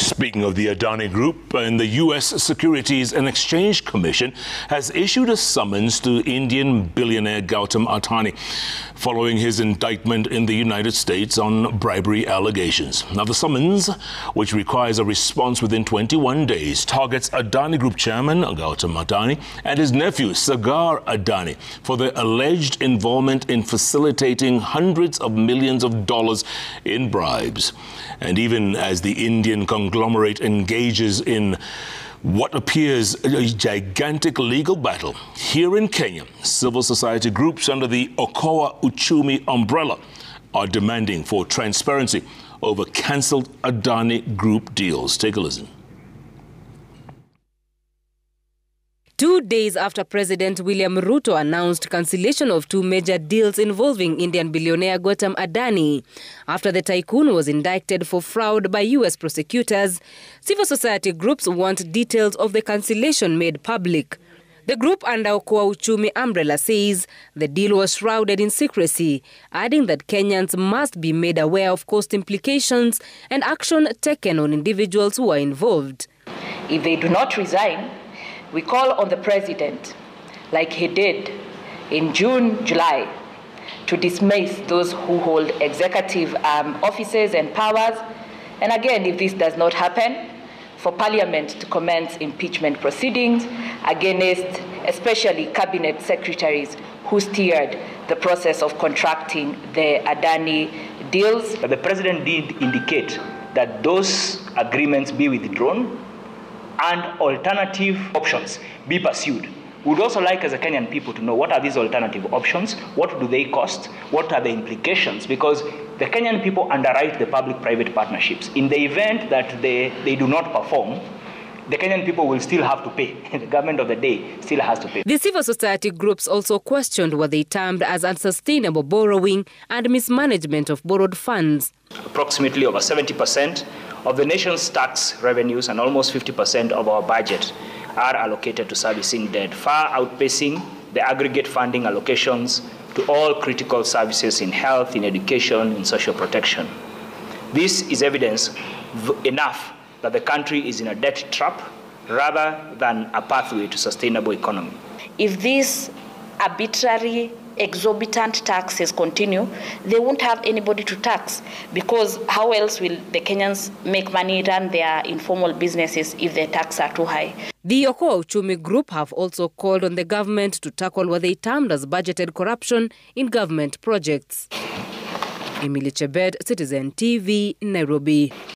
Speaking of the Adani Group, and the U.S. Securities and Exchange Commission has issued a summons to Indian billionaire Gautam Adani following his indictment in the United States on bribery allegations. Now, the summons, which requires a response within 21 days, targets Adani Group chairman Gautam Adani and his nephew Sagar Adani for their alleged involvement in facilitating hundreds of millions of dollars in bribes. And even as the Indian conglomerate engages in what appears a gigantic legal battle, here in Kenya, civil society groups under the Okoa Uchumi umbrella are demanding for transparency over cancelled Adani Group deals. Take a listen. 2 days after President William Ruto announced cancellation of 2 major deals involving Indian billionaire Gautam Adani, after the tycoon was indicted for fraud by U.S. prosecutors, civil society groups want details of the cancellation made public. The group under Okoa Uchumi umbrella says the deal was shrouded in secrecy, adding that Kenyans must be made aware of cost implications and action taken on individuals who are involved. If they do not resign, we call on the president, like he did in June, July, to dismiss those who hold executive offices and powers. And again, if this does not happen, for Parliament to commence impeachment proceedings against especially cabinet secretaries who steered the process of contracting the Adani deals. The president did indicate that those agreements be withdrawn and alternative options be pursued. We would also like as a Kenyan people to know what are these alternative options, what do they cost, what are the implications, because the Kenyan people underwrite the public-private partnerships. In the event that they do not perform, the Kenyan people will still have to pay. The government of the day still has to pay. The civil society groups also questioned what they termed as unsustainable borrowing and mismanagement of borrowed funds. Approximately over 70% of the nation's tax revenues and almost 50% of our budget are allocated to servicing debt, far outpacing the aggregate funding allocations to all critical services in health, in education, in social protection. This is evidence enough that the country is in a debt trap rather than a pathway to sustainable economy. If these arbitrary, exorbitant taxes continue, they won't have anybody to tax, because how else will the Kenyans make money, run their informal businesses if the taxes are too high? The Okoa Uchumi group have also called on the government to tackle what they termed as budgeted corruption in government projects. Emily Chebet, Citizen TV, Nairobi.